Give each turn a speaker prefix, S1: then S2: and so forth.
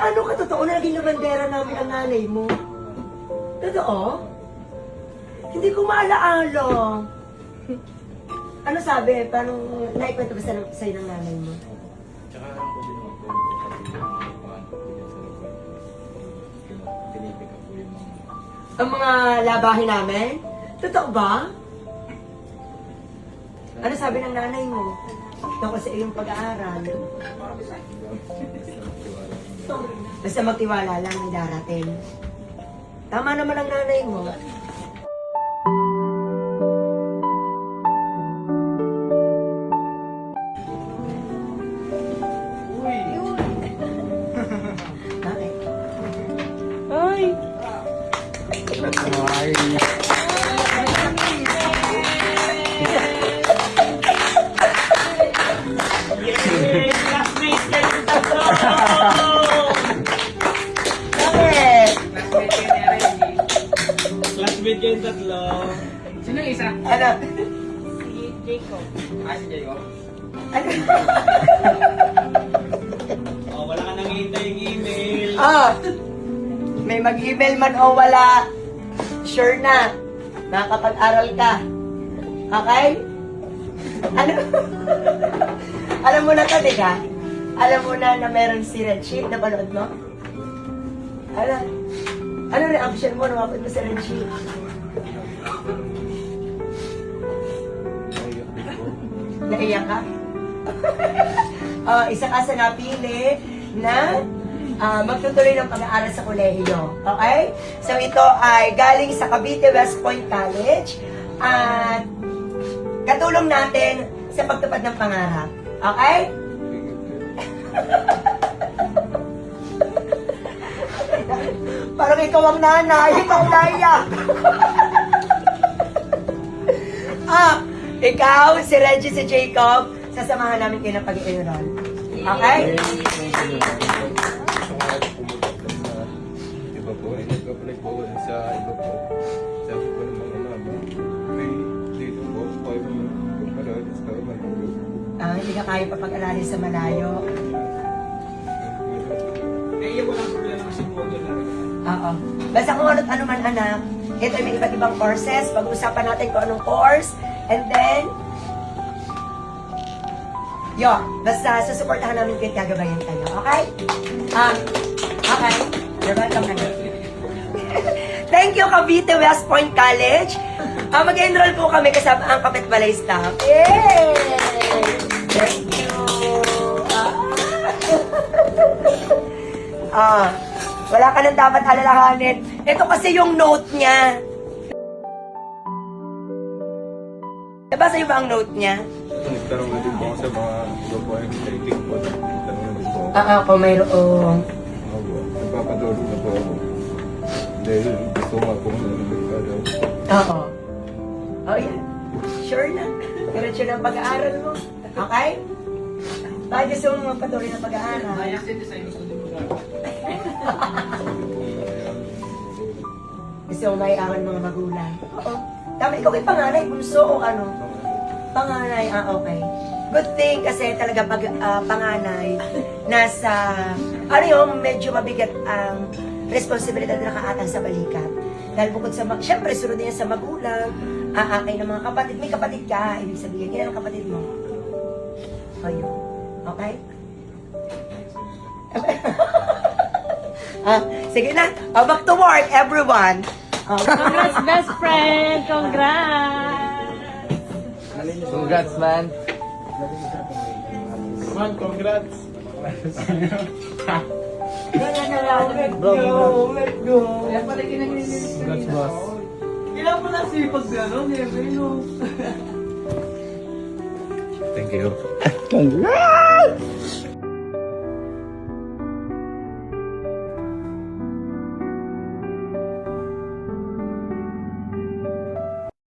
S1: ano ka, totoo na naging labandera namin ang nanay mo? Totoo? Hindi ko maalaala. Ano sabi? Paano naikwento ba sa'yo ng nanay mo?
S2: Tsaka alam ko din ako, paano po yan sa lugar. Pinipick up po yung mga...
S1: Ang mga labahin namin? Totoo ba? Ano sabi ng nanay mo? Tungkol sa iyong pag-aaral? Basta magtiwala lang ang darating. Tama naman ang nanay mo. Bakit?
S3: Ay!
S1: Bakit?
S2: Classmate kayong tatlo.
S4: Sino yung isa?
S1: Ano?
S3: Si Jacob.
S4: Si Jacob.
S1: Ano?
S2: Oh, wala ka nang hintaying email.
S1: Ah! May mag-email man o wala. Sure na. Nakakapag-aral ka. Okay? Ano? Alam mo na to, di ka? Alam mo na meron si Redshift. Napanood mo? Ano reaction mo nung mapanood mo si Redshift? Naiyak ka? Isa ka sa napili na magtutuloy ng pag-aaral sa kolehiyo. Okay? So ito ay galing sa Cavite West Point College at katulong natin sa pagtupad ng pangarap. Okay? Parang ikaw ang nanay, ikaw naiyak. Ikaw, si Reggie, si Jacob, sasamahan namin kayo ng pag-enroll. Okay?
S2: Iba po, nag-apply po sa iba po. Sabi po ng mga mama, may dito po, 5 years para sa Manilo.
S1: Hindi ka kaya pa pag-aralin sa malayo.
S4: Eh, walang problema kasi model na rin.
S1: Oo. Basta kung ano't ano man anak, ito may iba't ibang courses. Pag-usapan natin kung anong course. And then, basta susuportahan namin kayo, gagabayan kayo. Okay? Okay. You're welcome na. Thank you, Cavite West Point College. Mag-enroll po kami kasama ang Kapitbalay staff. Yay! Thank you. Wala ka nang dapat alalahanin. Ito kasi yung note niya. Nabasa niyo ba ang note niya?
S2: Nagtanong na din po ako sa mga iba po ay rating po. Nagtanong na din po ako.
S1: Kung mayroong.
S2: Nagpapadulog na po ako. Dahil gusto nga po na nagpagkaraw.
S1: Oo. Yan. Sure na. Diretso na ang pag-aaral mo. Okay? Bakit gusto mo magpatuloy ng pag-aaral?
S4: Ayak din sa gusto din mo gagawin.
S1: Gusto mo maiangan mga magulang? Oo. Tama, ikaw kay panganay, bunso o ano? Panganay, okay. Good thing kasi talaga pag panganay, nasa, medyo mabigat ang responsibilidad na nakaatang sa balikat. Dahil bukod sa, syempre, sunod din yan sa magulang, aakay ng mga kapatid. May kapatid ka, ibig sabihin, ilan ang kapatid mo? Ayun. Okay? Sige na. Back to work, everyone.
S3: Congrats, best friend! Congrats!
S4: Congrats, man.
S2: Man, congrats!
S1: Let's go.
S4: Kaya pala ginaginilis ka
S2: Congrats, boss.
S4: Kailangan mo lang sipag gano'n, eh, no?
S2: Thank you.
S1: Congrats!